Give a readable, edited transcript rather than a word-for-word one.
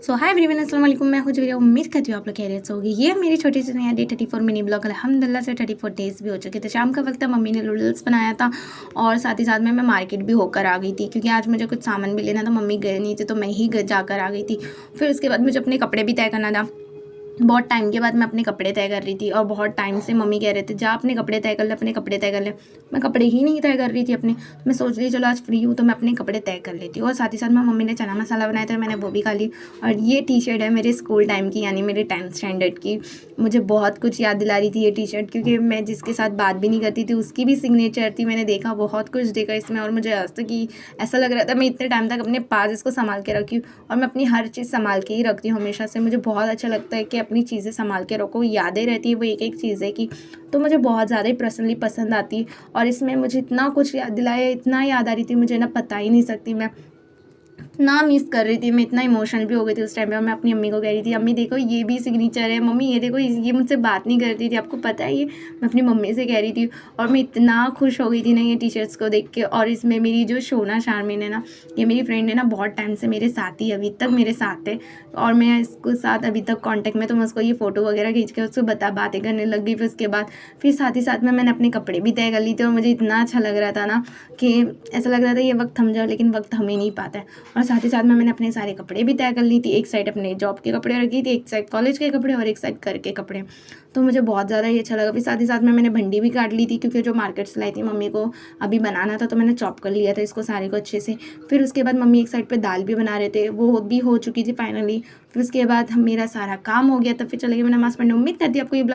सो hi everyone, अस्सलाम वालेकुम। मैं हूँ जवेरिया। उम्मीद करती हूँ आप लोग खैरियत से होगी। ये है मेरी छोटी सी नया डे 34 मिनी ब्लॉग। अल्हम्दुलिल्लाह से 34 डेज़ भी हो चुके थे। शाम का वक्त था, मम्मी ने नूडल्स बनाया था और साथ ही साथ में मैं मार्केट भी होकर आ गई थी क्योंकि आज मुझे कुछ सामान भी लेना था। मम्मी गए नहीं थे तो मैं ही जाकर आ गई थी। फिर उसके बाद मुझे अपने कपड़े भी तय करना था। बहुत टाइम के बाद मैं अपने कपड़े तय कर रही थी और बहुत टाइम से मम्मी कह रहे थे जा अपने कपड़े तय कर ले, अपने कपड़े तय कर ले। मैं कपड़े ही नहीं तय कर रही थी अपने। तो मैं सोच रही चलो आज फ्री हूँ तो मैं अपने कपड़े तय कर लेती हूँ। और साथ ही साथ में मम्मी ने चना मसाला बनाया था, मैंने वो भी खा ली। और ये टी शर्ट है मेरे स्कूल टाइम की, यानी मेरे 10th स्टैंडर्ड की। मुझे बहुत कुछ याद दिला रही थी ये टी शर्ट, क्योंकि मैं जिसके साथ बात भी नहीं करती थी उसकी भी सिग्नेचर थी। मैंने देखा, बहुत कुछ देखा इसमें और मुझे आज तक ही ऐसा लग रहा था मैं इतने टाइम तक अपने पास इसको संभाल के रखी हूँ। और मैं अपनी हर चीज़ संभाल के ही रखती हूँ हमेशा से। मुझे बहुत अच्छा लगता है कि अपनी चीज़ें संभाल के रखो, यादें रहती है वो एक एक चीज़ है कि, तो मुझे बहुत ज़्यादा ही पर्सनली पसंद आती है। और इसमें मुझे इतना कुछ याद दिलाया, इतना याद आ रही थी मुझे ना बता ही नहीं सकती। मैं इतना मिस कर रही थी, मैं इतना इमोशनल भी हो गई थी उस टाइम पे। मैं अपनी अम्मी को कह रही थी अम्मी देखो ये भी सिग्नेचर है, मम्मी ये देखो ये मुझसे बात नहीं करती थी, आपको पता है ये। मैं अपनी मम्मी से कह रही थी और मैं इतना खुश हो गई थी ना ये टी शर्ट्स को देख के। और इसमें मेरी जो शोना शारमीन है ना, ये मेरी फ्रेंड है ना, बहुत टाइम से मेरे साथ ही, अभी तक मेरे साथ है और मैं इसको साथ अभी तक कॉन्टैक्ट में। तो मैं उसको ये फ़ोटो वगैरह खींच के उसको बातें करने लग गई। फिर उसके बाद फिर साथ ही साथ में मैंने अपने कपड़े भी तय कर लिए थे और मुझे इतना अच्छा लग रहा था ना कि ऐसा लग रहा था ये वक्त थम जाओ, लेकिन वक्त थम ही नहीं पाता है। और साथ ही साथ में मैंने अपने सारे कपड़े भी तय कर ली थी। एक साइड अपने जॉब के कपड़े रखी थी, एक साइड कॉलेज के कपड़े और एक साइड घर के कपड़े। तो मुझे बहुत ज़्यादा ही अच्छा लगा। फिर साथ ही साथ में मैंने भिंडी भी काट ली थी क्योंकि जो मार्केट से लाई थी मम्मी को अभी बनाना था, तो मैंने चॉप कर लिया था इसको सारे को अच्छे से। फिर उसके बाद मम्मी एक साइड पर दाल भी बना रहे थे, वो भी हो चुकी थी फाइनली। फिर उसके बाद मेरा सारा काम हो गया, तब फिर चले गए मैं नमाज़ पढ़ने। उम्मीद करती हूँ आपको ये